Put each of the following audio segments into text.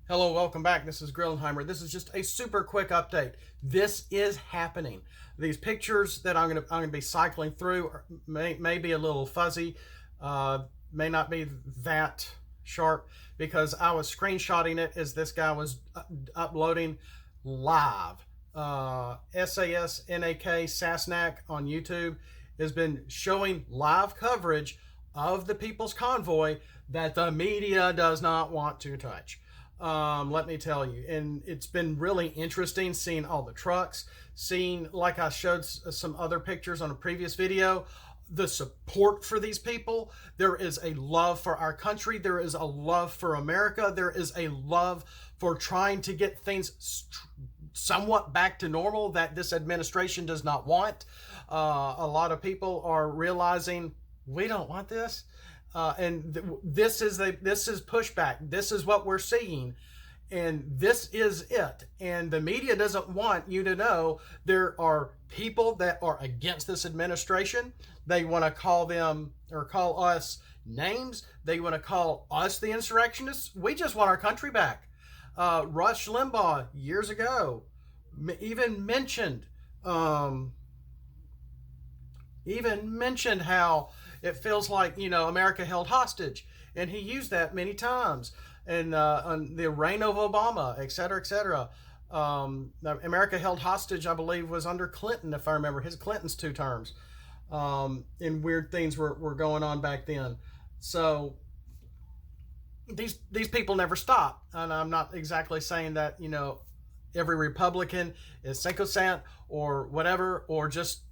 Hello, welcome back. This is Grillenheimer. This is just a super quick update. This is happening. These pictures that I'm gonna be cycling through may be a little fuzzy, may not be that sharp because I was screenshotting it as this guy was uploading live. Sasnak on YouTube has been showing live coverage of the People's Convoy that the media does not want to touch. Let me tell you, and it's been really interesting seeing all the trucks, seeing, like I showed some other pictures on a previous video, the support for these people. There is a love for our country. There is a love for America. There is a love for trying to get things somewhat back to normal that this administration does not want. A lot of people are realizing we don't want this. This is pushback. This is what we're seeing, and this is it. And the media doesn't want you to know there are people that are against this administration. They want to call them or call us names. They want to call us the insurrectionists. We just want our country back. Rush Limbaugh years ago even mentioned how it feels like, America held hostage. And he used that many times. And on the reign of Obama, et cetera, et cetera. America held hostage, I believe, was under Clinton, if I remember, Clinton's 2 terms. And weird things were going on back then. So these people never stop. And I'm not exactly saying that, every Republican is sacrosanct or whatever, or just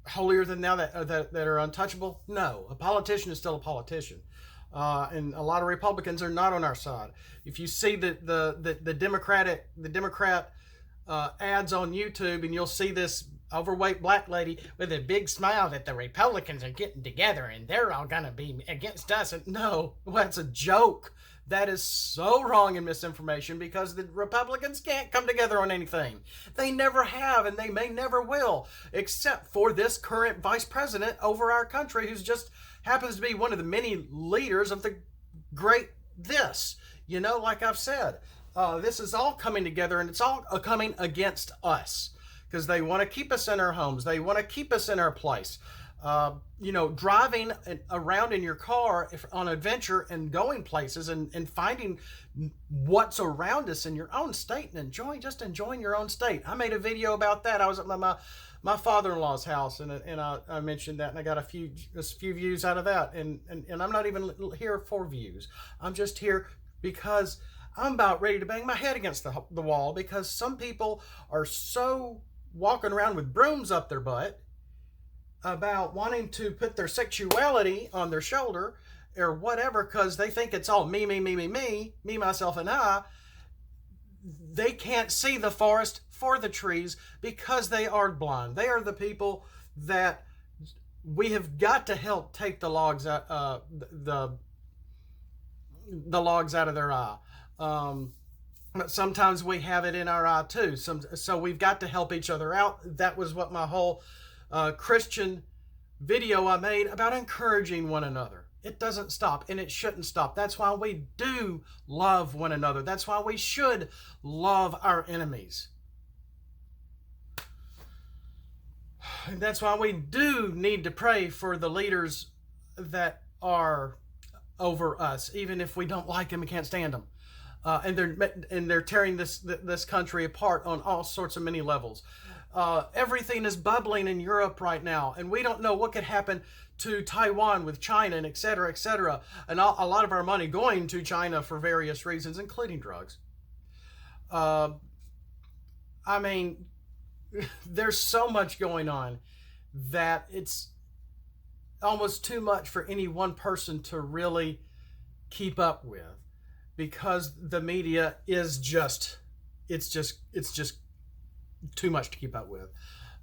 holier than thou that are untouchable. No, a politician is still a politician, and a lot of Republicans are not on our side. If you see the Democrat ads on YouTube, and you'll see this overweight black lady with a big smile that the Republicans are getting together and they're all gonna be against us. And no, that's a joke. That is so wrong in misinformation, because the Republicans can't come together on anything. They never have, and they may never will, except for this current vice president over our country, who's just happens to be one of the many leaders of the great this. Like I've said, this is all coming together, and it's all coming against us, because they want to keep us in our homes. They want to keep us in our place. Driving around in your car on adventure and going places and finding what's around us in your own state and enjoying your own state. I made a video about that. I was at my father-in-law's house, and I mentioned that, and I got a few views out of that. And I'm not even here for views. I'm just here because I'm about ready to bang my head against the wall, because some people are so walking around with brooms up their butt about wanting to put their sexuality on their shoulder or whatever, because they think it's all me, myself, and I. They can't see the forest for the trees because they are blind. They are the people that we have got to help take the logs out, the logs out of their eye. But sometimes we have it in our eye too. So we've got to help each other out. That was what my whole Christian video I made about encouraging one another. It doesn't stop, and it shouldn't stop. That's why we do love one another. That's why we should love our enemies. And that's why we do need to pray for the leaders that are over us, even if we don't like them and can't stand them. And they're tearing this country apart on all sorts of many levels. Everything is bubbling in Europe right now, and we don't know what could happen to Taiwan with China, and et cetera, et cetera. And a lot of our money going to China for various reasons, including drugs. There's so much going on that it's almost too much for any one person to really keep up with, because the media is just too much to keep up with.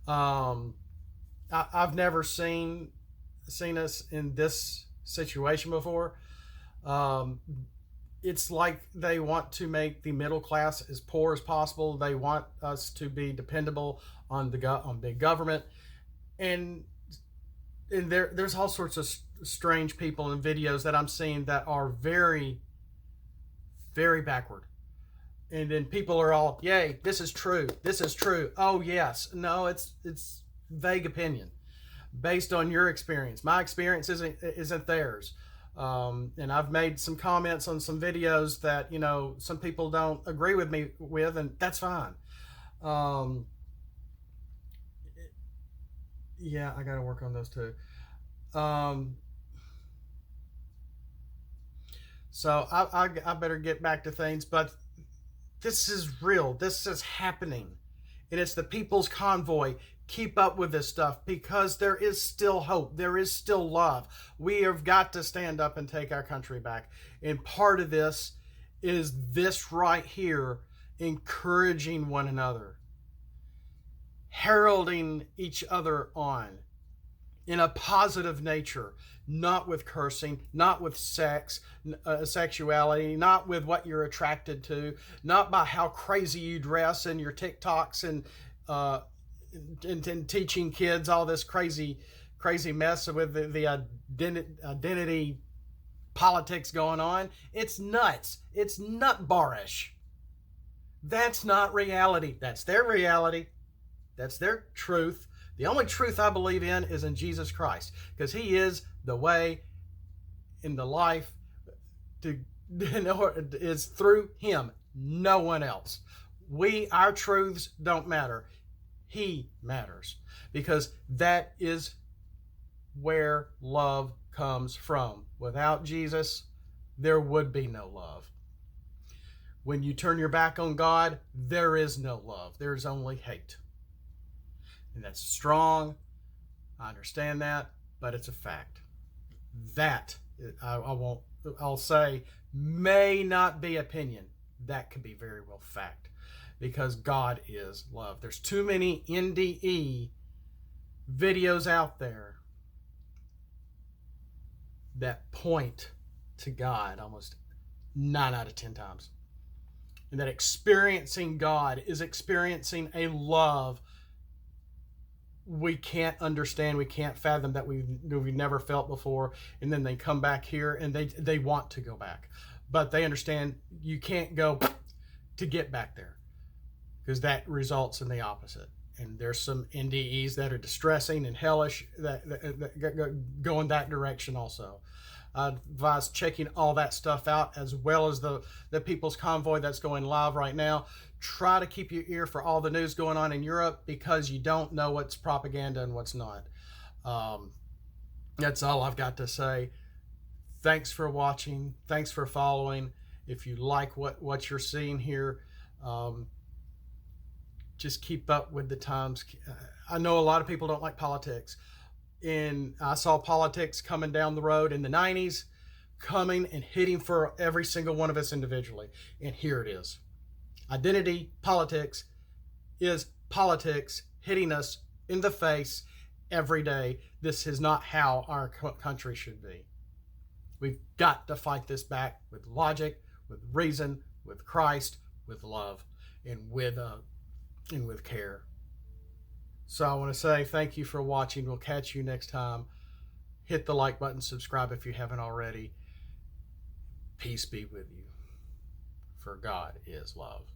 I've never seen us in this situation before. It's like they want to make the middle class as poor as possible. They want us to be dependable on big government, and there's all sorts of strange people in videos that I'm seeing that are very, very backward. And then people are all, yay, this is true. This is true. Oh, yes. No, it's vague opinion based on your experience. My experience isn't theirs. And I've made some comments on some videos that, you know, some people don't agree with me with, and that's fine. Yeah, I got to work on those too. So I better get back to things, but this is real. This is happening. And it's the people's convoy. Keep up with this stuff because there is still hope. There is still love. We have got to stand up and take our country back. And part of this is this right here, encouraging one another, heralding each other on in a positive nature, not with cursing, not with sex, sexuality, not with what you're attracted to, not by how crazy you dress and your TikToks and teaching kids all this crazy mess with the identity politics going on. It's nuts. It's nut barish. That's not reality. That's their reality. That's their truth. The only truth I believe in is in Jesus Christ, because he is the way in the life is through him, no one else. Our truths don't matter. He matters, because that is where love comes from. Without Jesus, there would be no love. When you turn your back on God, there is no love. There's only hate. And that's strong. I understand that, but it's a fact. That I'll say may not be opinion. That could be very well fact, because God is love. There's too many NDE videos out there that point to God almost 9 out of 10 times. And that experiencing God is experiencing a love we can't understand, we can't fathom, that we've never felt before. And then they come back here and they want to go back, but they understand you can't go to get back there, because that results in the opposite. And there's some NDEs that are distressing and hellish that go in that direction also. I advise checking all that stuff out, as well as the People's Convoy that's going live right now. Try to keep your ear for all the news going on in Europe, because you don't know what's propaganda and what's not. That's all I've got to say. Thanks for watching. Thanks for following. If you like what you're seeing here, just keep up with the times. I know a lot of people don't like politics. And I saw politics coming down the road in the 90s, coming and hitting for every single one of us individually. And here it is. Identity politics is politics hitting us in the face every day. This is not how our country should be. We've got to fight this back with logic, with reason, with Christ, with love, and with care. So I want to say thank you for watching. We'll catch you next time. Hit the like button, subscribe if you haven't already. Peace be with you. For God is love.